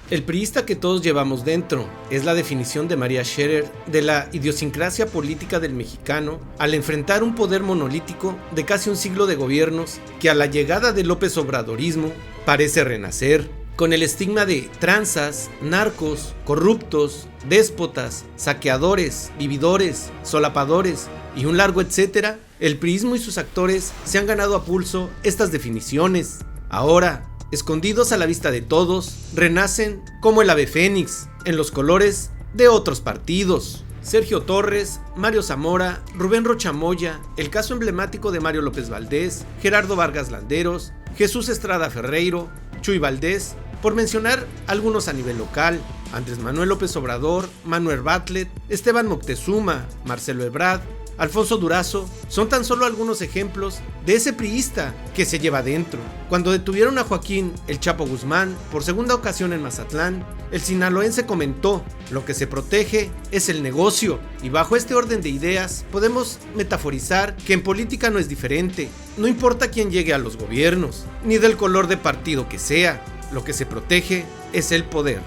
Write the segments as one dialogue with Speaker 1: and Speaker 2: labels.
Speaker 1: El priista que todos llevamos dentro es la definición de María Scherer de la idiosincrasia política del mexicano al enfrentar un poder monolítico de casi un siglo de gobiernos que a la llegada del López Obradorismo parece renacer, con el estigma de tranzas, narcos, corruptos, déspotas, saqueadores, vividores, solapadores y un largo etcétera. El priismo y sus actores se han ganado a pulso estas definiciones. Ahora, escondidos a la vista de todos, renacen como el ave fénix, en los colores de otros partidos. Sergio Torres, Mario Zamora, Rubén Rocha Moya, el caso emblemático de Mario López Valdés, Gerardo Vargas Landeros, Jesús Estrada Ferreiro, Chuy Valdés, por mencionar algunos a nivel local, Andrés Manuel López Obrador, Manuel Bartlett, Esteban Moctezuma, Marcelo Ebrard, Alfonso Durazo, son tan solo algunos ejemplos de ese priista que se lleva dentro. Cuando detuvieron a Joaquín El Chapo Guzmán por segunda ocasión en Mazatlán, el sinaloense comentó: lo que se protege es el negocio, y bajo este orden de ideas podemos metaforizar que en política no es diferente. No importa quién llegue a los gobiernos, ni del color de partido que sea, lo que se protege es el poder.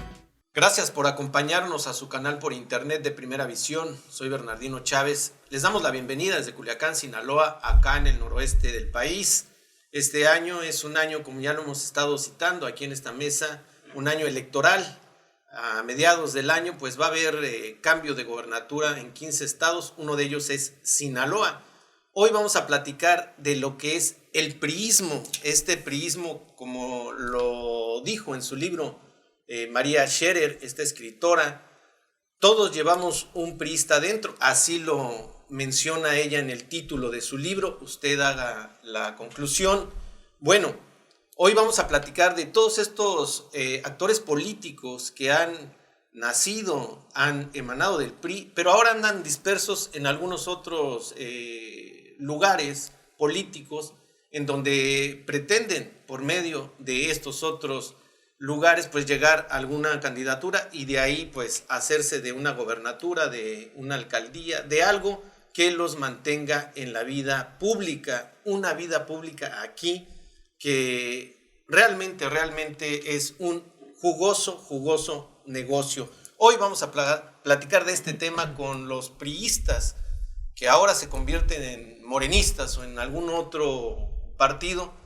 Speaker 1: Gracias por acompañarnos a su canal por internet de Primera Visión. Soy Bernardino Chávez. Les damos la bienvenida desde Culiacán, Sinaloa, acá en el noroeste del país. Este año es un año, como ya lo hemos estado citando aquí en esta mesa, un año electoral. A mediados del año pues va a haber cambio de gobernatura en 15 estados, uno de ellos es Sinaloa. Hoy vamos a platicar de lo que es el priismo. Este priismo, como lo dijo en su libro María Scherer, esta escritora, todos llevamos un priista dentro, así lo menciona ella en el título de su libro. Usted haga la conclusión. Bueno, hoy vamos a platicar de todos estos actores políticos que han nacido, han emanado del PRI, pero ahora andan dispersos en algunos otros lugares políticos en donde pretenden, por medio de estos otros lugares, pues llegar a alguna candidatura y de ahí pues hacerse de una gobernatura, de una alcaldía, de algo que los mantenga en la vida pública, una vida pública aquí que realmente es un jugoso negocio. Hoy vamos a platicar de este tema con los priistas que ahora se convierten en morenistas o en algún otro partido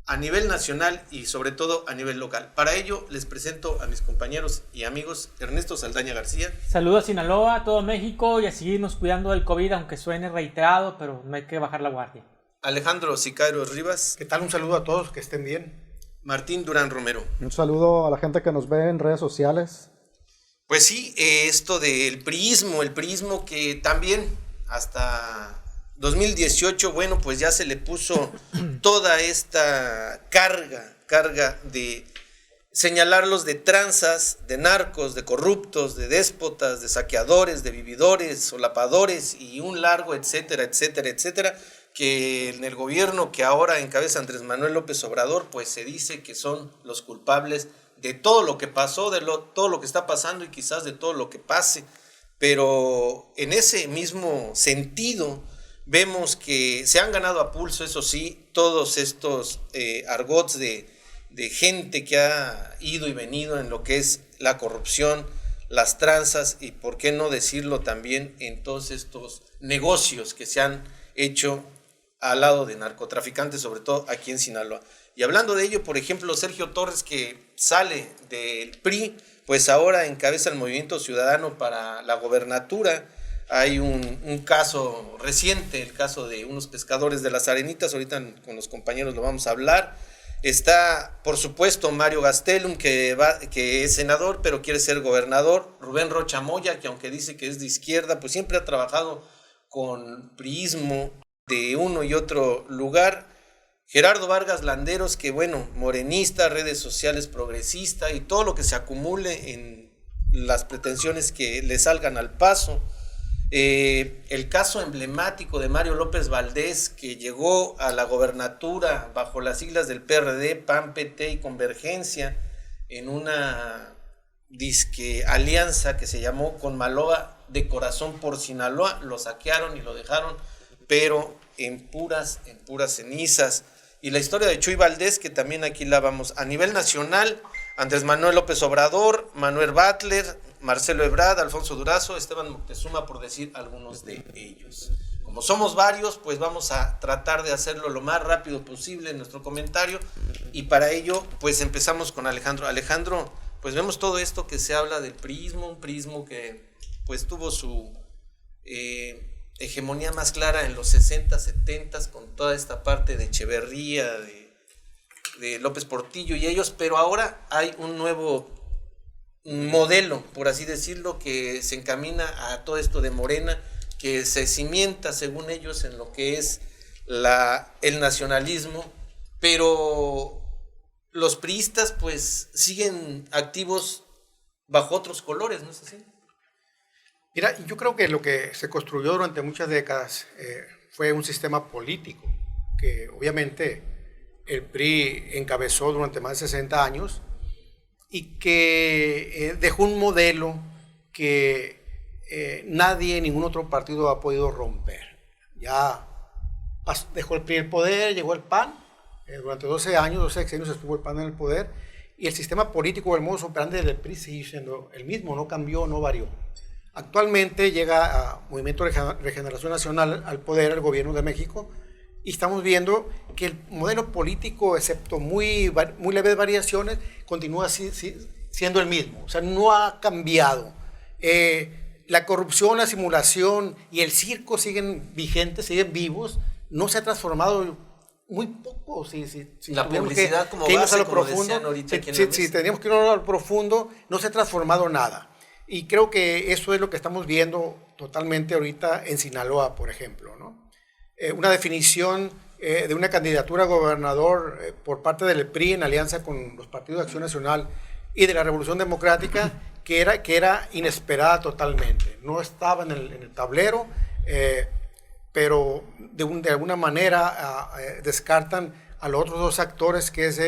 Speaker 1: a nivel nacional y sobre todo a nivel local. Para ello les presento a mis compañeros y amigos. Ernesto Saldaña García.
Speaker 2: Saludos a Sinaloa, a todo México, y a seguirnos cuidando del COVID, aunque suene reiterado, pero no hay que bajar la guardia.
Speaker 1: Alejandro Sicario Rivas.
Speaker 3: ¿Qué tal? Un saludo a todos, que estén bien.
Speaker 1: Martín Durán Romero.
Speaker 4: Un saludo a la gente que nos ve en redes sociales.
Speaker 1: Pues sí, esto del priismo, el priismo que también hasta 2018, bueno, pues ya se le puso toda esta carga de señalarlos de tranzas, de narcos, de corruptos, de déspotas, de saqueadores, de vividores, solapadores y un largo etcétera, que en el gobierno que ahora encabeza Andrés Manuel López Obrador, pues se dice que son los culpables de todo lo que pasó, todo lo que está pasando y quizás de todo lo que pase. Pero en ese mismo sentido vemos que se han ganado a pulso, eso sí, todos estos argots de gente que ha ido y venido en lo que es la corrupción, las tranzas y por qué no decirlo también en todos estos negocios que se han hecho al lado de narcotraficantes, sobre todo aquí en Sinaloa. Y hablando de ello, por ejemplo, Sergio Torres, que sale del PRI, pues ahora encabeza el Movimiento Ciudadano para la gobernatura. Hay un caso reciente, el caso de unos pescadores de las Arenitas, ahorita con los compañeros lo vamos a hablar. Está, por supuesto, Mario Gastelum, que es senador, pero quiere ser gobernador. Rubén Rocha Moya, que aunque dice que es de izquierda, pues siempre ha trabajado con priismo de uno y otro lugar. Gerardo Vargas Landeros, que bueno, morenista, redes sociales progresista y todo lo que se acumule en las pretensiones que le salgan al paso. El caso emblemático de Mario López Valdés, que llegó a la gobernatura bajo las siglas del PRD, PAN, PT y Convergencia en una disque alianza que se llamó Conmaloa de Corazón por Sinaloa. Lo saquearon y lo dejaron, pero en puras cenizas. Y la historia de Chuy Valdés, que también aquí la vamos a nivel nacional. Andrés Manuel López Obrador, Manuel Butler, Marcelo Ebrard, Alfonso Durazo, Esteban Moctezuma, por decir algunos de ellos. Como somos varios, pues vamos a tratar de hacerlo lo más rápido posible en nuestro comentario, y para ello pues empezamos con Alejandro. Alejandro, pues vemos todo esto que se habla del priismo, un priismo que pues tuvo su hegemonía más clara en los 60, 70 con toda esta parte de Echeverría, de López Portillo y ellos, pero ahora hay un nuevo modelo, por así decirlo, que se encamina a todo esto de Morena, que se cimienta, según ellos, en lo que es el nacionalismo, pero los priistas pues siguen activos bajo otros colores, ¿no es así?
Speaker 3: Mira, yo creo que lo que se construyó durante muchas décadas fue un sistema político, que obviamente el PRI encabezó durante más de 60 años y que dejó un modelo que nadie, ningún otro partido ha podido romper. Ya dejó el PRI el poder, llegó el PAN, durante 12 años estuvo el PAN en el poder, y el sistema político, el modus operandi del PRI sigue siendo el mismo, no cambió, no varió. Actualmente llega a Movimiento de Regeneración Nacional al poder, el gobierno de México, y estamos viendo que el modelo político, excepto muy leves variaciones, continúa siendo el mismo. O sea, no ha cambiado. La corrupción, la simulación y el circo siguen vigentes, siguen vivos. No se ha transformado muy poco. Si
Speaker 1: la publicidad como base, como decían ahorita aquí en la mesa.
Speaker 3: Si tendríamos que ir a lo profundo, no se ha transformado nada. Y creo que eso es lo que estamos viendo totalmente ahorita en Sinaloa, por ejemplo, ¿no? Una definición de una candidatura a gobernador por parte del PRI en alianza con los partidos de Acción Nacional y de la Revolución Democrática que era inesperada totalmente. No estaba en el tablero, pero de alguna manera descartan a los otros dos actores, que es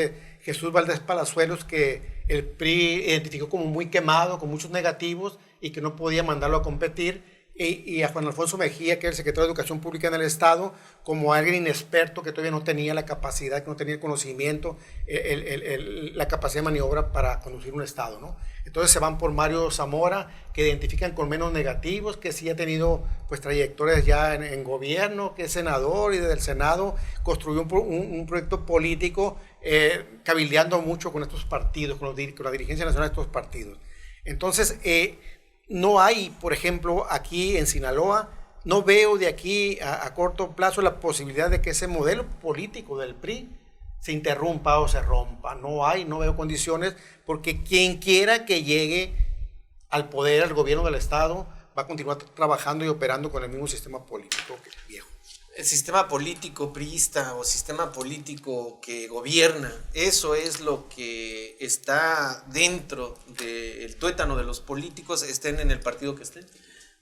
Speaker 3: Jesús Valdés Palazuelos, que el PRI identificó como muy quemado, con muchos negativos y que no podía mandarlo a competir, y a Juan Alfonso Mejía, que es el secretario de Educación Pública en el Estado, como alguien inexperto que todavía no tenía la capacidad, que no tenía el conocimiento, la capacidad de maniobra para conducir un Estado, ¿no? Entonces se van por Mario Zamora, que identifican con menos negativos, que sí ha tenido pues trayectorias ya en gobierno, que es senador, y desde el Senado construyó un proyecto político cabildeando mucho con estos partidos, con la dirigencia nacional de estos partidos. Entonces, no hay, por ejemplo, aquí en Sinaloa, no veo de aquí a corto plazo la posibilidad de que ese modelo político del PRI se interrumpa o se rompa. No veo condiciones, porque quien quiera que llegue al poder, al gobierno del Estado, va a continuar trabajando y operando con el mismo sistema político que el viejo.
Speaker 1: El sistema político priista o sistema político que gobierna, eso es lo que está dentro del tuétano de los políticos, estén en el partido que estén.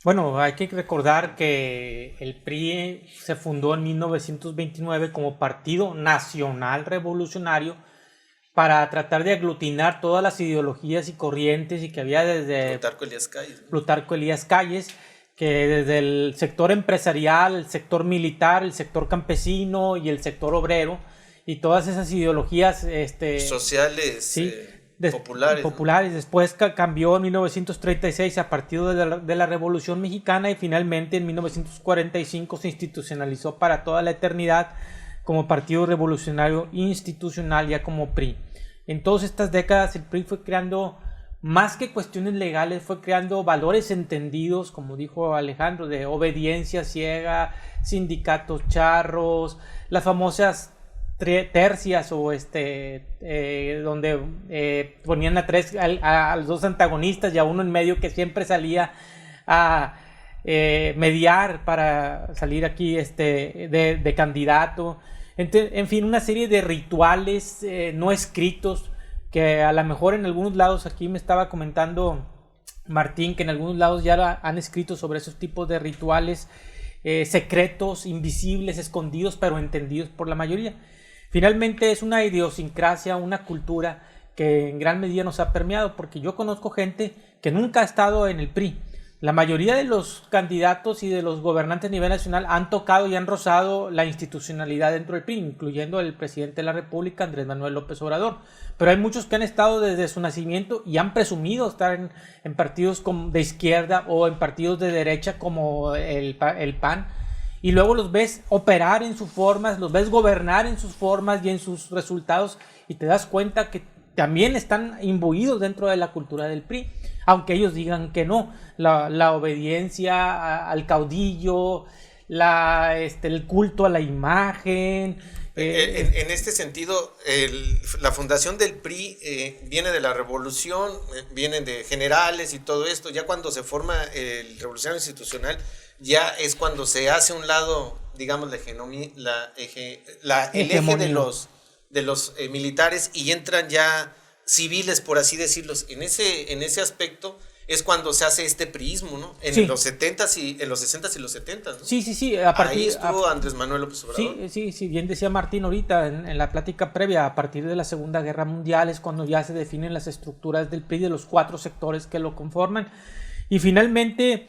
Speaker 2: Bueno, hay que recordar que el PRI se fundó en 1929 como Partido Nacional Revolucionario para tratar de aglutinar todas las ideologías y corrientes y que había desde Plutarco Elías Calles, que desde el sector empresarial, el sector militar, el sector campesino y el sector obrero, y todas esas ideologías
Speaker 1: sociales,
Speaker 2: sí,
Speaker 1: populares.
Speaker 2: ¿no? Después cambió en 1936 a partir de la Revolución Mexicana, y finalmente en 1945 se institucionalizó para toda la eternidad como Partido Revolucionario Institucional, ya como PRI. En todas estas décadas el PRI fue creando, más que cuestiones legales, fue creando valores entendidos, como dijo Alejandro, de obediencia ciega, sindicatos charros, las famosas tercias, o donde ponían a los dos antagonistas y a uno en medio que siempre salía a mediar para salir aquí de candidato. En fin, una serie de rituales no escritos, que a lo mejor en algunos lados, aquí me estaba comentando Martín, que en algunos lados ya han escrito sobre esos tipos de rituales secretos, invisibles, escondidos, pero entendidos por la mayoría. Finalmente es una idiosincrasia, una cultura que en gran medida nos ha permeado, porque yo conozco gente que nunca ha estado en el PRI, La mayoría de los candidatos y de los gobernantes a nivel nacional han tocado y han rozado la institucionalidad dentro del PRI, incluyendo el presidente de la República, Andrés Manuel López Obrador. Pero hay muchos que han estado desde su nacimiento y han presumido estar en partidos de izquierda o en partidos de derecha como el PAN. Y luego los ves operar en sus formas, los ves gobernar en sus formas y en sus resultados, y te das cuenta que también están imbuidos dentro de la cultura del PRI, aunque ellos digan que no. La obediencia al caudillo, el culto a la imagen.
Speaker 1: En este sentido, la fundación del PRI viene de la revolución, viene de generales y todo esto. Ya cuando se forma el revolucionario institucional, ya es cuando se hace a un lado, digamos, el eje de los militares, y entran ya civiles, por así decirlo. En ese aspecto es cuando se hace este priismo, ¿no? En los 70s y en los 60s y los 70s, ¿no?
Speaker 2: Sí.
Speaker 1: Ahí estuvo Andrés Manuel López Obrador.
Speaker 2: Sí, bien decía Martín ahorita en la plática previa, a partir de la Segunda Guerra Mundial es cuando ya se definen las estructuras del PRI, de los 4 sectores que lo conforman. Y finalmente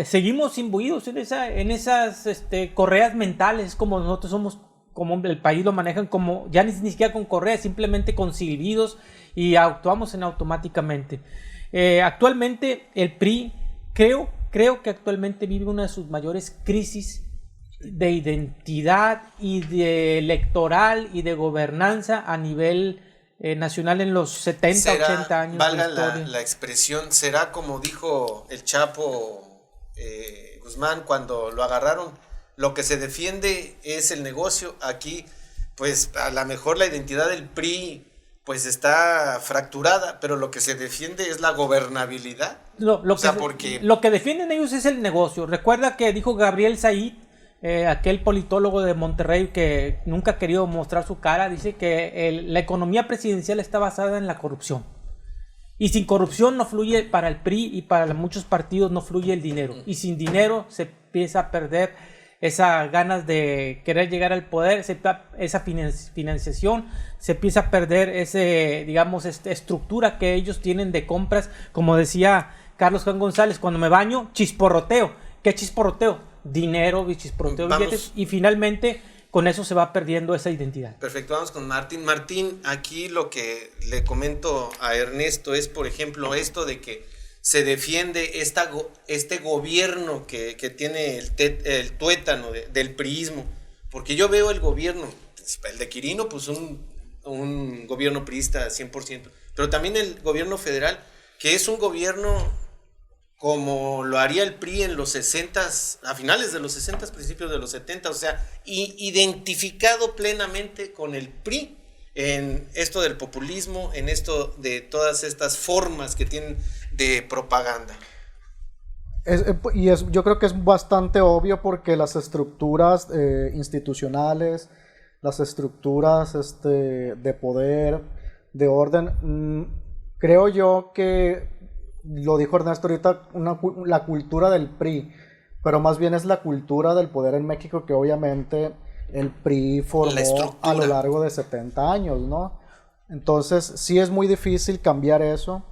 Speaker 2: seguimos imbuidos en esas correas mentales, como nosotros somos, como el país lo manejan, como ya ni siquiera con correas, simplemente con silbidos, y actuamos automáticamente. Actualmente el PRI, creo que actualmente vive una de sus mayores crisis de identidad y de electoral y de gobernanza a nivel nacional en los 70, 80 años.
Speaker 1: Valga la expresión, será como dijo el Chapo Guzmán cuando lo agarraron: lo que se defiende es el negocio. Aquí, pues a lo mejor la identidad del PRI pues está fracturada, pero lo que se defiende es la gobernabilidad.
Speaker 2: Lo que defienden ellos es el negocio. Recuerda que dijo Gabriel Said, aquel politólogo de Monterrey que nunca ha querido mostrar su cara, dice que la economía presidencial está basada en la corrupción. Y sin corrupción no fluye, para el PRI y para muchos partidos no fluye el dinero. Y sin dinero se empieza a perder esas ganas de querer llegar al poder, esa financiación, se empieza a perder estructura que ellos tienen de compras. Como decía Carlos Juan González, cuando me baño, chisporroteo. ¿Qué chisporroteo? Dinero, chisporroteo, billetes, y finalmente con eso se va perdiendo esa identidad.
Speaker 1: Perfecto, vamos con Martín. Martín, aquí lo que le comento a Ernesto es, por ejemplo, esto de que se defiende este gobierno que tiene el tuétano del priismo, porque yo veo el gobierno, el de Quirino, pues un gobierno priista 100%, pero también el gobierno federal, que es un gobierno como lo haría el PRI en los 60s, a finales de los 60s, principios de los 70, o sea, identificado plenamente con el PRI en esto del populismo, en esto de todas estas formas que tienen de propaganda.
Speaker 4: Yo creo que es bastante obvio, porque las estructuras institucionales, las estructuras de poder, de orden, creo yo que, lo dijo Ernesto ahorita, la cultura del PRI, pero más bien es la cultura del poder en México, que obviamente el PRI formó a lo largo de 70 años, ¿no? Entonces sí es muy difícil cambiar eso.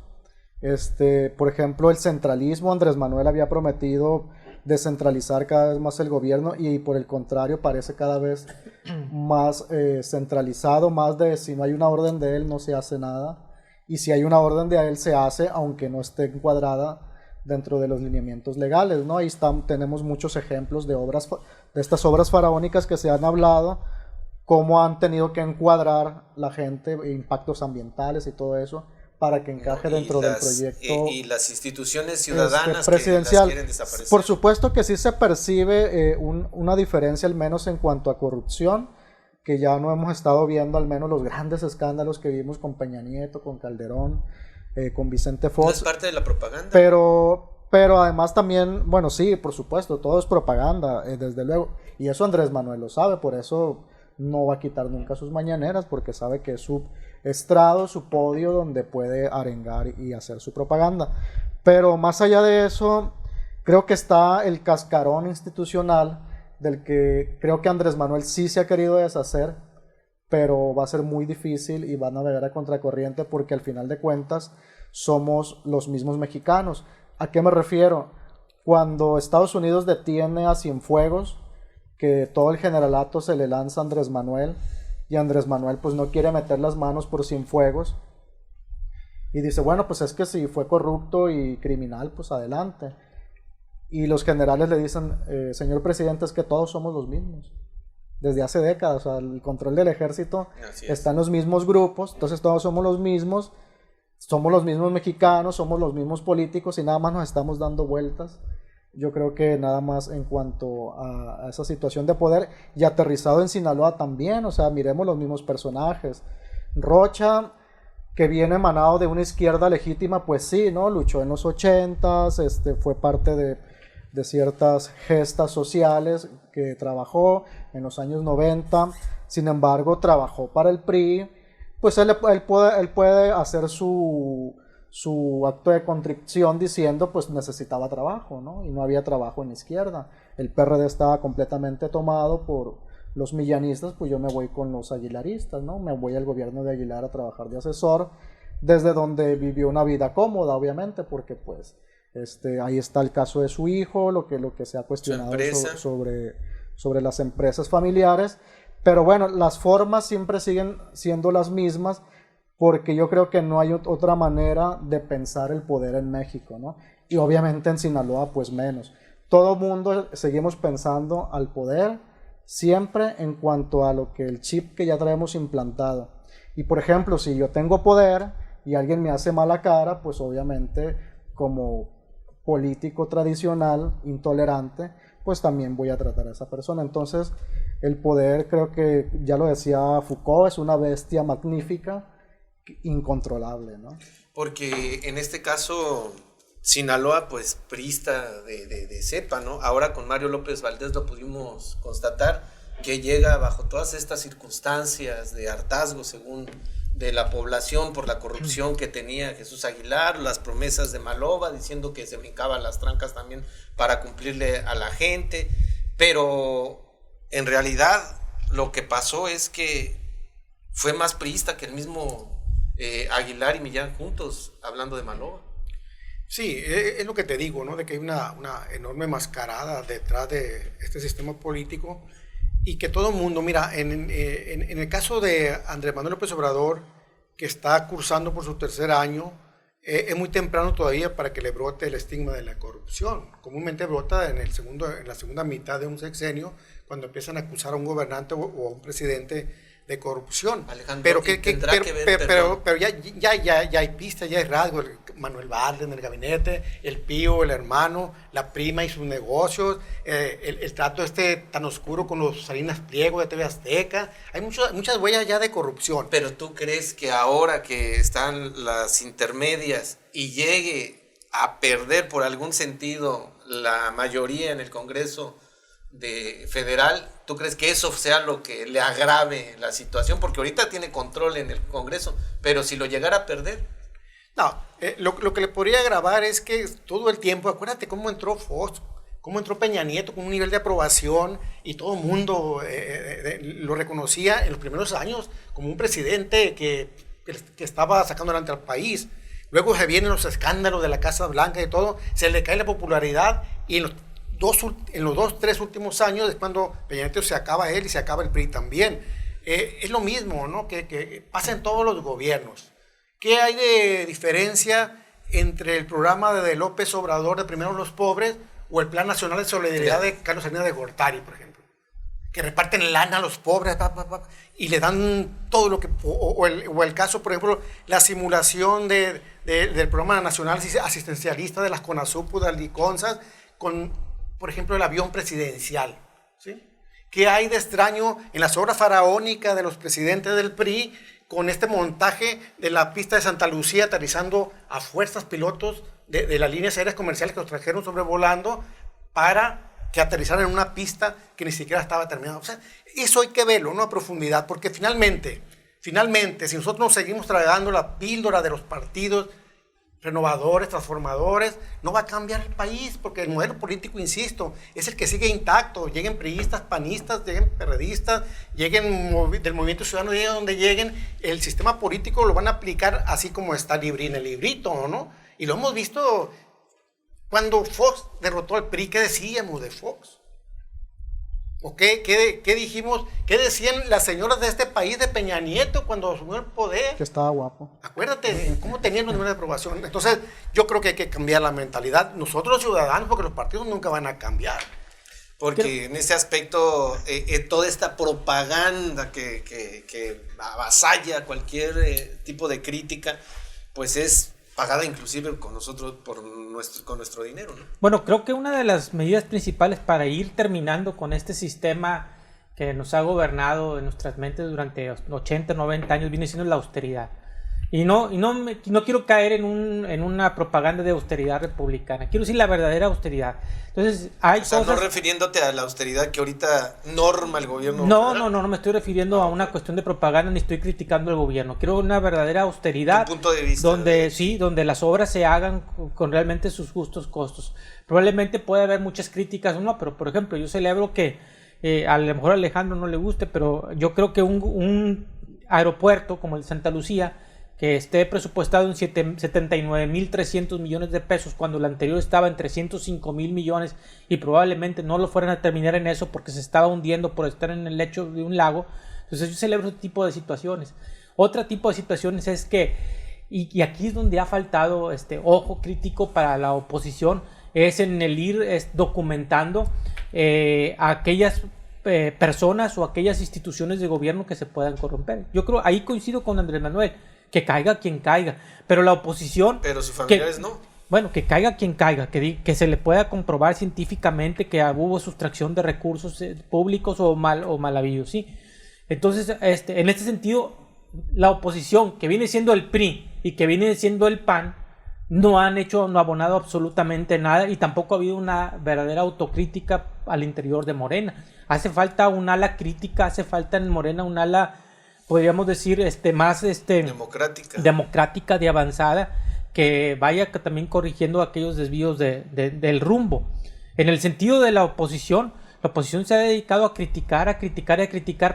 Speaker 4: Por ejemplo, el centralismo, Andrés Manuel había prometido descentralizar cada vez más el gobierno, y por el contrario parece cada vez más centralizado, más de si no hay una orden de él no se hace nada, y si hay una orden de él se hace aunque no esté encuadrada dentro de los lineamientos legales, ¿no? Ahí tenemos muchos ejemplos de estas obras faraónicas que se han hablado, cómo han tenido que encuadrar la gente, impactos ambientales y todo eso, para que encaje dentro del proyecto.
Speaker 1: Y las instituciones ciudadanas
Speaker 4: presidencial.
Speaker 1: Que las quieren desaparecer.
Speaker 4: Por supuesto que sí se percibe una diferencia, al menos en cuanto a corrupción, que ya no hemos estado viendo al menos los grandes escándalos que vimos con Peña Nieto, con Calderón, con Vicente Fox.
Speaker 1: ¿No es parte de la propaganda?
Speaker 4: Pero además también, bueno, sí, por supuesto, todo es propaganda, desde luego. Y eso Andrés Manuel lo sabe, por eso no va a quitar nunca sus mañaneras, porque sabe que es su estrado, su podio donde puede arengar y hacer su propaganda. Pero más allá de eso, creo que está el cascarón institucional, del que creo que Andrés Manuel sí se ha querido deshacer, pero va a ser muy difícil y va a navegar a contracorriente, porque al final de cuentas somos los mismos mexicanos. ¿A qué me refiero? Cuando Estados Unidos detiene a Cienfuegos, que todo el generalato se le lanza a Andrés Manuel, y Andrés Manuel pues no quiere meter las manos por Cienfuegos, y dice, bueno, pues es que si fue corrupto y criminal, pues adelante. Y los generales le dicen, señor presidente, es que todos somos los mismos. Desde hace décadas, o sea, el control del ejército está en los mismos grupos, entonces todos somos los mismos mexicanos, somos los mismos políticos y nada más nos estamos dando vueltas. Yo creo que nada más en cuanto a esa situación de poder, y aterrizado en Sinaloa también, o sea, miremos los mismos personajes. Rocha, que viene emanado de una izquierda legítima, pues sí, ¿no? Luchó en los 80s, fue parte de ciertas gestas sociales que trabajó en los años 90, sin embargo trabajó para el PRI, pues él puede hacer su acto de contrición diciendo pues necesitaba trabajo, ¿no? Y no había trabajo en la izquierda, el PRD estaba completamente tomado por los millanistas, pues yo me voy con los aguilaristas, ¿no? Me voy al gobierno de Aguilar a trabajar de asesor, desde donde vivió una vida cómoda, obviamente, porque pues ahí está el caso de su hijo, lo que se ha cuestionado sobre las empresas familiares, pero bueno, las formas siempre siguen siendo las mismas, porque yo creo que no hay otra manera de pensar el poder en México, ¿no? Y obviamente en Sinaloa pues menos. Todo mundo seguimos pensando al poder siempre en cuanto a lo que el chip que ya traemos implantado. Y por ejemplo, si yo tengo poder y alguien me hace mala cara, pues obviamente como político tradicional, intolerante, pues también voy a tratar a esa persona. Entonces, el poder, creo que ya lo decía Foucault, es una bestia magnífica, incontrolable, ¿no?
Speaker 1: Porque en este caso, Sinaloa, pues priista de cepa, ¿no? Ahora con Mario López Valdés lo pudimos constatar, que llega bajo todas estas circunstancias de hartazgo, según de la población, por la corrupción que tenía Jesús Aguilar, las promesas de Maloba, diciendo que se brincaba las trancas también para cumplirle a la gente, pero en realidad lo que pasó es que fue más priista que el mismo Aguilar y Millán juntos, hablando de Maloba.
Speaker 3: Sí, es lo que te digo, ¿no? De que hay una enorme mascarada detrás de este sistema político y que todo el mundo, mira, en el caso de Andrés Manuel López Obrador, que está cursando por su tercer año, es muy temprano todavía para que le brote el estigma de la corrupción. Comúnmente brota en la segunda mitad de un sexenio, cuando empiezan a acusar a un gobernante o a un presidente de corrupción.
Speaker 1: Alejandro,
Speaker 3: pero ya hay pistas, ya hay rasgos. Manuel Bartlett en el gabinete, el Pío, el hermano, la prima y sus negocios, el trato tan oscuro con los Salinas Pliego de TV Azteca. Hay muchas huellas ya de corrupción.
Speaker 1: Pero ¿tú crees que ahora que están las intermedias y llegue a perder por algún sentido la mayoría en el Congreso federal, tú crees que eso sea lo que le agrave la situación? Porque ahorita tiene control en el Congreso, pero si lo llegara a perder...
Speaker 3: No, lo que le podría agravar es que todo el tiempo, acuérdate cómo entró Fox, cómo entró Peña Nieto con un nivel de aprobación y todo el mundo lo reconocía en los primeros años como un presidente que estaba sacando adelante al país. Luego se vienen los escándalos de la Casa Blanca y todo, se le cae la popularidad y en los 3 últimos años es cuando Peña Nieto se acaba él y se acaba el PRI también. Es lo mismo, ¿no? que pasa en todos los gobiernos. ¿Qué hay de diferencia entre el programa de López Obrador de Primero los Pobres o el Plan Nacional de Solidaridad de Carlos Salinas de Gortari, por ejemplo? Que reparten lana a los pobres y le dan todo lo que... O el caso, por ejemplo, la simulación del Programa Nacional Asistencialista de las CONASUP, de Liconzas, con, por ejemplo, el avión presidencial, ¿sí? ¿Qué hay de extraño en las obras faraónicas de los presidentes del PRI con este montaje de la pista de Santa Lucía aterrizando a fuerzas pilotos de las líneas aéreas comerciales que los trajeron sobrevolando para que aterrizaran en una pista que ni siquiera estaba terminada? O sea, eso hay que verlo, ¿no? A profundidad, porque finalmente, si nosotros nos seguimos tragando la píldora de los partidos renovadores, transformadores, no va a cambiar el país, porque el modelo político, insisto, es el que sigue intacto. Lleguen priistas, panistas, lleguen perredistas, lleguen del Movimiento Ciudadano, lleguen donde lleguen, el sistema político lo van a aplicar así como está en el librito, ¿no? Y lo hemos visto Cuando Fox derrotó al PRI, ¿qué decíamos de Fox? ¿O qué dijimos? ¿Qué decían las señoras de este país de Peña Nieto cuando asumió el poder?
Speaker 4: Que estaba guapo.
Speaker 3: Acuérdate cómo tenían los niveles de aprobación. Entonces, yo creo que hay que cambiar la mentalidad. Nosotros los ciudadanos, porque los partidos nunca van a cambiar.
Speaker 1: Porque en ese aspecto, toda esta propaganda que avasalla cualquier tipo de crítica, pues es pagada inclusive con nosotros, con nuestro dinero, ¿no?
Speaker 2: Bueno, creo que una de las medidas principales para ir terminando con este sistema que nos ha gobernado en nuestras mentes durante 80, 90 años viene siendo la austeridad. Y no quiero caer en una propaganda de austeridad republicana. Quiero decir la verdadera austeridad. Entonces, hay cosas...
Speaker 1: no refiriéndote a la austeridad que ahorita norma el gobierno.
Speaker 2: No me estoy refiriendo a una cuestión de propaganda ni estoy criticando al gobierno. Quiero una verdadera austeridad.
Speaker 1: Tu punto de vista.
Speaker 2: Donde las obras se hagan con realmente sus justos costos. Probablemente puede haber muchas críticas o no, pero por ejemplo, yo celebro que a lo mejor a Alejandro no le guste, pero yo creo que un aeropuerto como el de Santa Lucía, que esté presupuestado en 79,300 millones de pesos cuando el anterior estaba en 305,000 millones y probablemente no lo fueran a terminar en eso porque se estaba hundiendo por estar en el lecho de un lago. Entonces yo celebro este tipo de situaciones. Otro tipo de situaciones es que, y aquí es donde ha faltado ojo crítico para la oposición, es en el ir documentando a aquellas personas o aquellas instituciones de gobierno que se puedan corromper. Yo creo, ahí coincido con Andrés Manuel, que caiga quien caiga, pero la oposición...
Speaker 1: Pero sus familiares no.
Speaker 2: Bueno, que caiga quien caiga, que se le pueda comprobar científicamente que hubo sustracción de recursos públicos o mal habidos, ¿sí? Entonces, en este sentido, la oposición, que viene siendo el PRI y que viene siendo el PAN, no han abonado absolutamente nada y tampoco ha habido una verdadera autocrítica al interior de Morena. Hace falta un ala crítica, hace falta en Morena un ala, podríamos decir, más democrática, de avanzada, que vaya también corrigiendo aquellos desvíos del rumbo. En el sentido de la oposición se ha dedicado a criticar,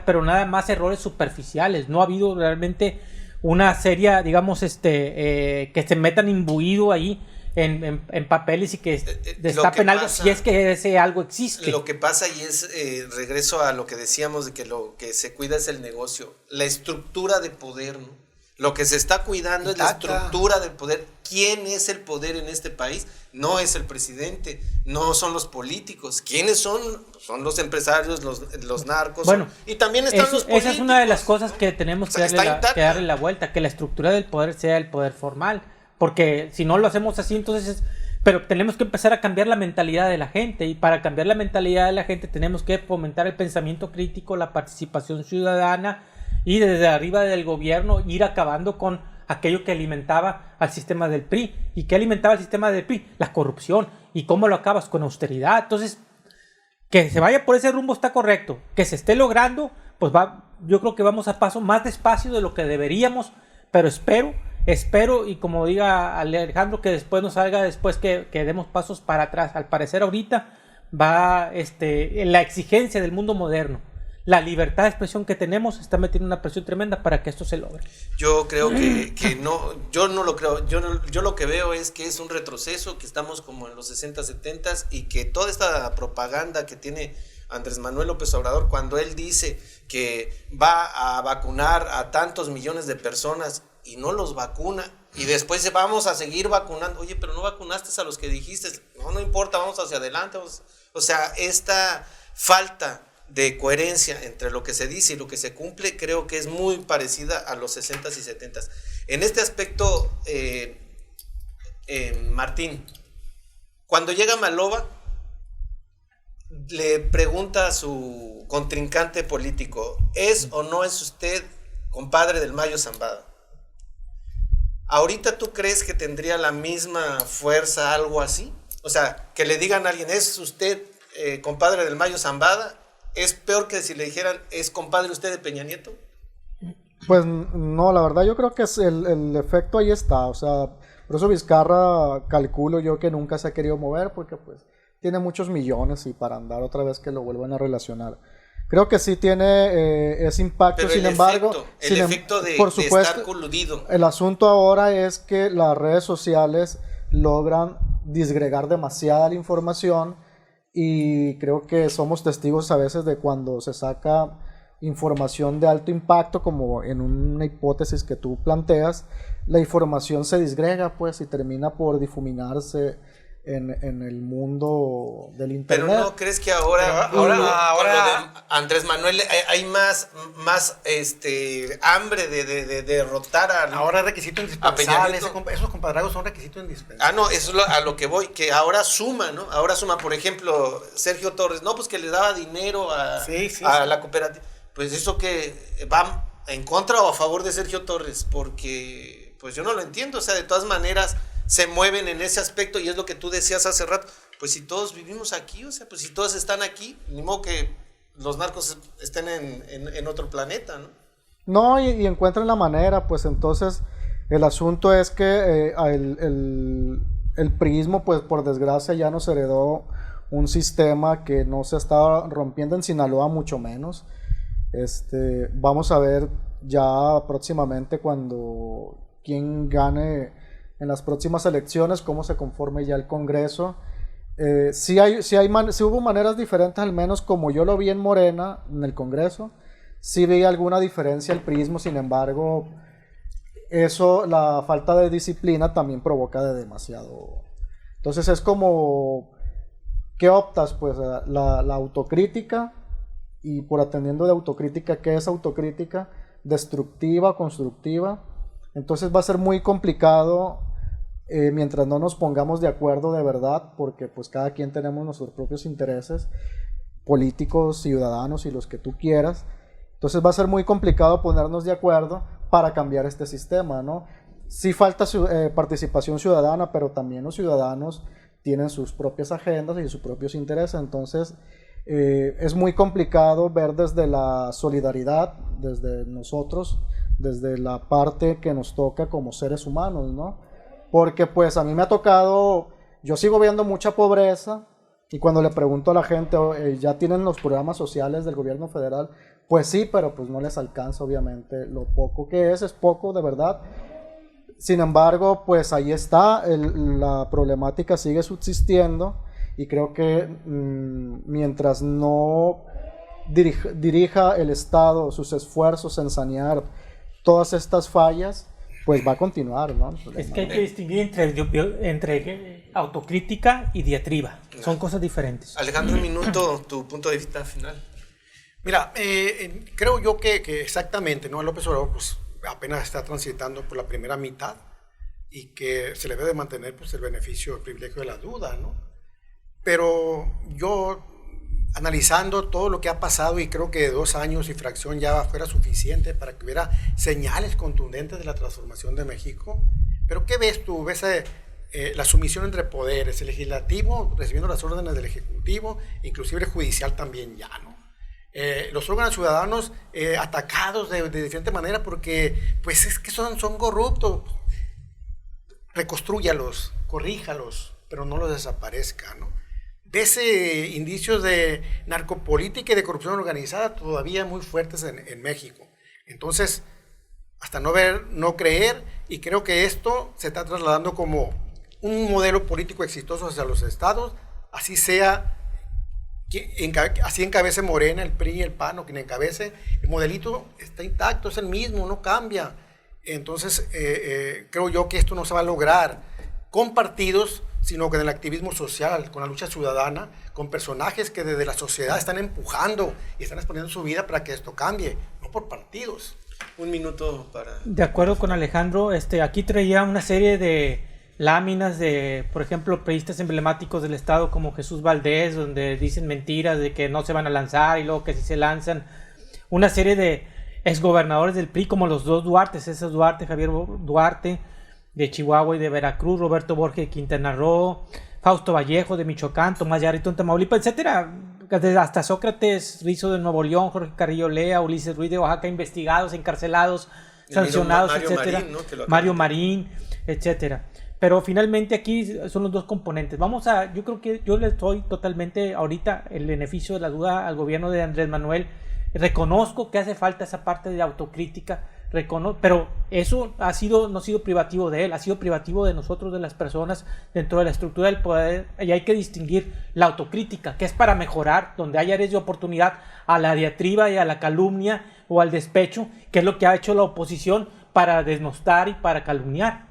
Speaker 2: pero nada más errores superficiales. No ha habido realmente una seria, digamos, que se metan imbuido ahí en papeles y que destapen algo, si es que ese algo existe.
Speaker 1: Lo que pasa y es, regreso a lo que decíamos de que lo que se cuida es el negocio, la estructura de poder, ¿no? Lo que se está cuidando es la estructura del poder. ¿Quién es el poder en este país? No es el presidente, no son los políticos. ¿Quiénes son? Son los empresarios, los narcos.
Speaker 2: Bueno,
Speaker 1: y también están los políticos.
Speaker 2: Esa es una de las cosas que tenemos que darle la vuelta, que la estructura del poder sea el poder formal. Porque si no lo hacemos así, entonces... Pero tenemos que empezar a cambiar la mentalidad de la gente. Y para cambiar la mentalidad de la gente tenemos que fomentar el pensamiento crítico, la participación ciudadana y desde arriba del gobierno ir acabando con aquello que alimentaba al sistema del PRI. ¿Y qué alimentaba el sistema del PRI? La corrupción. ¿Y cómo lo acabas? Con austeridad. Entonces, que se vaya por ese rumbo está correcto. Que se esté logrando, pues yo creo que vamos a paso más despacio de lo que deberíamos, pero espero y como diga Alejandro, que después nos salga después que demos pasos para atrás. Al parecer ahorita va la exigencia del mundo moderno. La libertad de expresión que tenemos está metiendo una presión tremenda para que esto se logre.
Speaker 1: Yo creo que no, yo no lo creo. Yo lo que veo es que es un retroceso, que estamos como en los 60, 70 y que toda esta propaganda que tiene Andrés Manuel López Obrador cuando él dice que va a vacunar a tantos millones de personas y no los vacuna y después vamos a seguir vacunando. Oye, pero no vacunaste a los que dijiste. No importa, vamos hacia adelante. O sea, esta falta de coherencia entre lo que se dice y lo que se cumple, creo que es muy parecida a los 60s y 70s. En este aspecto, Martín, cuando llega Maloba, le pregunta a su contrincante político, ¿es o no es usted compadre del Mayo Zambada? ¿Ahorita tú crees que tendría la misma fuerza algo así? O sea, que le digan a alguien, ¿es usted compadre del Mayo Zambada? ¿Es peor que si le dijeran, ¿es compadre usted de Peña Nieto?
Speaker 4: Pues no, la verdad yo creo que el efecto ahí está. O sea, por eso Vizcarra calculo yo que nunca se ha querido mover porque pues tiene muchos millones y para andar otra vez que lo vuelvan a relacionar. Creo que sí tiene ese impacto,
Speaker 1: pero
Speaker 4: sin embargo...
Speaker 1: El efecto de estar coludido.
Speaker 4: El asunto ahora es que las redes sociales logran disgregar demasiada la información, y creo que somos testigos a veces de cuando se saca información de alto impacto, como en una hipótesis que tú planteas, la información se disgrega pues y termina por difuminarse en el mundo del internet.
Speaker 1: Pero ¿no crees que ahora con lo de Andrés Manuel hay más hambre de derrotar a...
Speaker 3: Ahora es requisito indispensable, esos compadrazgos son requisitos indispensables.
Speaker 1: No, eso es a lo que voy, que ahora suma, ¿no? Ahora suma, por ejemplo, Sergio Torres, no, pues que le daba dinero a la cooperativa. Pues eso que va en contra o a favor de Sergio Torres, porque pues yo no lo entiendo, o sea, de todas maneras se mueven en ese aspecto, y es lo que tú decías hace rato, pues si todos vivimos aquí, o sea, pues si todos están aquí, ni modo que los narcos estén en otro planeta, ¿no?
Speaker 4: No, y encuentran la manera, pues entonces el asunto es que el priismo, pues por desgracia ya nos heredó un sistema que no se está rompiendo, en Sinaloa mucho menos. Vamos a ver ya próximamente cuando quien gane en las próximas elecciones, cómo se conforme ya el Congreso. Sí hubo maneras diferentes, al menos como yo lo vi en Morena, en el Congreso. Sí vi alguna diferencia el priismo, sin embargo, la falta de disciplina también provoca de demasiado. Entonces es como, ¿qué optas? Pues la autocrítica, y por atendiendo de autocrítica, ¿qué es autocrítica? Destructiva, constructiva. Entonces va a ser muy complicado mientras no nos pongamos de acuerdo de verdad, porque pues cada quien tenemos nuestros propios intereses políticos, ciudadanos y los que tú quieras. Entonces va a ser muy complicado ponernos de acuerdo para cambiar este sistema, ¿no? Sí falta participación ciudadana, pero también los ciudadanos tienen sus propias agendas y sus propios intereses. Entonces es muy complicado ver desde la solidaridad, desde nosotros, desde la parte que nos toca como seres humanos, ¿no? Porque pues a mí me ha tocado, yo sigo viendo mucha pobreza, y cuando le pregunto a la gente, ¿ya tienen los programas sociales del gobierno federal? Pues sí, pero pues no les alcanza, obviamente. Lo poco que es poco, de verdad. Sin embargo, pues ahí está, la problemática sigue subsistiendo, y creo que mientras no dirija el Estado sus esfuerzos en sanear todas estas fallas, pues va a continuar, ¿no?
Speaker 2: Es que hay que distinguir entre autocrítica y diatriba. Claro. Son cosas diferentes.
Speaker 1: Alejandro, un minuto, tu punto de vista final.
Speaker 3: Mira, creo yo que exactamente, ¿no? López Obrador pues apenas está transitando por la primera mitad, y que se le debe de mantener pues el beneficio, el privilegio de la duda, ¿no? Pero yo, analizando todo lo que ha pasado, y creo que 2 años y fracción ya fuera suficiente para que hubiera señales contundentes de la transformación de México. Pero ¿qué ves tú? ¿Ves la sumisión entre poderes, el legislativo recibiendo las órdenes del ejecutivo, inclusive el judicial también ya, ¿no? Los órganos ciudadanos atacados de diferente manera, porque pues es que son corruptos. Reconstrúyalos, corríjalos, pero no los desaparezca, ¿no? Ves indicios de narcopolítica y de corrupción organizada todavía muy fuertes en México. Entonces, hasta no ver, no creer, y creo que esto se está trasladando como un modelo político exitoso hacia los estados, así sea, así encabece Morena, el PRI, el PAN, o quien encabece, el modelito está intacto, es el mismo, no cambia. Entonces, creo yo que esto no se va a lograr con partidos, sino con el activismo social, con la lucha ciudadana, con personajes que desde la sociedad están empujando y están exponiendo su vida para que esto cambie, no por partidos.
Speaker 1: Un minuto para...
Speaker 2: De acuerdo con Alejandro, aquí traía una serie de láminas de, por ejemplo, priistas emblemáticos del estado como Jesús Valdés, donde dicen mentiras de que no se van a lanzar y luego que sí se lanzan. Una serie de exgobernadores del PRI como los 2 Duartes, César Duarte, Javier Duarte, de Chihuahua y de Veracruz, Roberto Borges de Quintana Roo, Fausto Vallejo de Michoacán, Tomás Yarrito en Tamaulipas, etcétera, hasta Sócrates Rizo de Nuevo León, Jorge Carrillo Lea, Ulises Ruiz de Oaxaca, investigados, encarcelados, sancionados,
Speaker 1: Mario
Speaker 2: etcétera,
Speaker 1: Marín, ¿no?
Speaker 2: Mario Marín, etcétera. Pero finalmente aquí son los 2 componentes. Yo creo que yo le doy totalmente ahorita el beneficio de la duda al gobierno de Andrés Manuel. Reconozco que hace falta esa parte de autocrítica. pero eso no ha sido privativo de él, ha sido privativo de nosotros, de las personas dentro de la estructura del poder, y hay que distinguir la autocrítica, que es para mejorar, donde hay áreas de oportunidad, a la diatriba y a la calumnia o al despecho, que es lo que ha hecho la oposición para desnostar y para calumniar.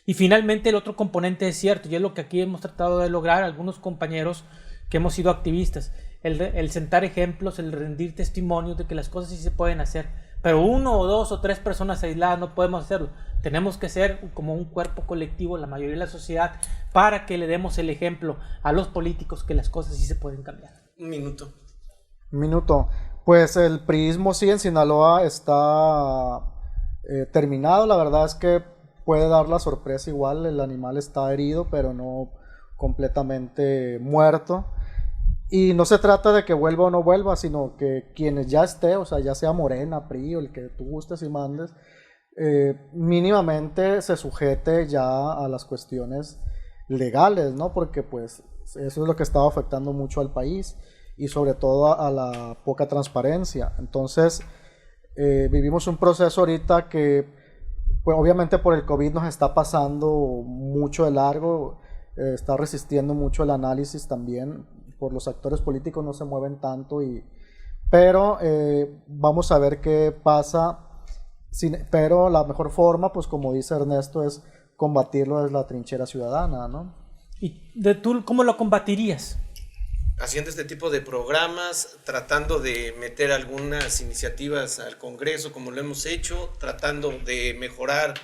Speaker 2: Y finalmente el otro componente es cierto, y es lo que aquí hemos tratado de lograr algunos compañeros que hemos sido activistas, el sentar ejemplos, el rendir testimonios de que las cosas sí se pueden hacer. Pero 1 o 2 o 3 personas aisladas no podemos hacerlo. Tenemos que ser como un cuerpo colectivo, la mayoría de la sociedad, para que le demos el ejemplo a los políticos que las cosas sí se pueden cambiar.
Speaker 1: Un minuto.
Speaker 4: Pues el priismo sí en Sinaloa está terminado. La verdad es que puede dar la sorpresa igual. El animal está herido, pero no completamente muerto. Y no se trata de que vuelva o no vuelva, sino que quienes ya esté, o sea, ya sea Morena, PRI o el que tú gustes y mandes, mínimamente se sujete ya a las cuestiones legales, ¿no? Porque pues eso es lo que estaba afectando mucho al país y sobre todo a la poca transparencia. Entonces, vivimos un proceso ahorita que, pues, obviamente por el COVID nos está pasando mucho de largo, está resistiendo mucho el análisis también. Por los actores políticos no se mueven tanto, pero vamos a ver qué pasa. Pero la mejor forma, pues como dice Ernesto, es combatirlo desde la trinchera ciudadana, ¿no?
Speaker 2: ¿Y tú cómo lo combatirías?
Speaker 1: Haciendo este tipo de programas, tratando de meter algunas iniciativas al Congreso, como lo hemos hecho, tratando de mejorar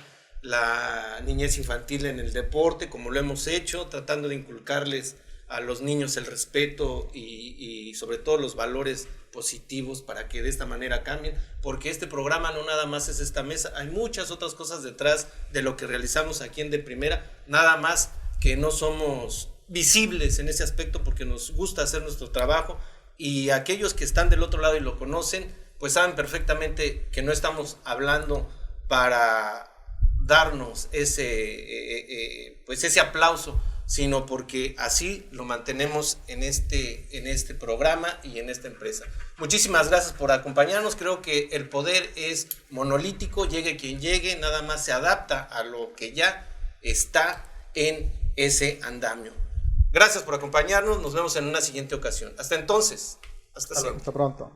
Speaker 1: la niñez infantil en el deporte, como lo hemos hecho, tratando de inculcarles a los niños el respeto y sobre todo los valores positivos para que de esta manera cambien, porque este programa no nada más es esta mesa, hay muchas otras cosas detrás de lo que realizamos aquí en De Primera, nada más que no somos visibles en ese aspecto porque nos gusta hacer nuestro trabajo, y aquellos que están del otro lado y lo conocen, pues saben perfectamente que no estamos hablando para darnos ese aplauso, sino porque así lo mantenemos en este programa y en esta empresa. Muchísimas gracias por acompañarnos. Creo que el poder es monolítico, llegue quien llegue, nada más se adapta a lo que ya está en ese andamio. Gracias por acompañarnos, nos vemos en una siguiente ocasión. Hasta entonces, hasta siempre.
Speaker 4: Hasta pronto.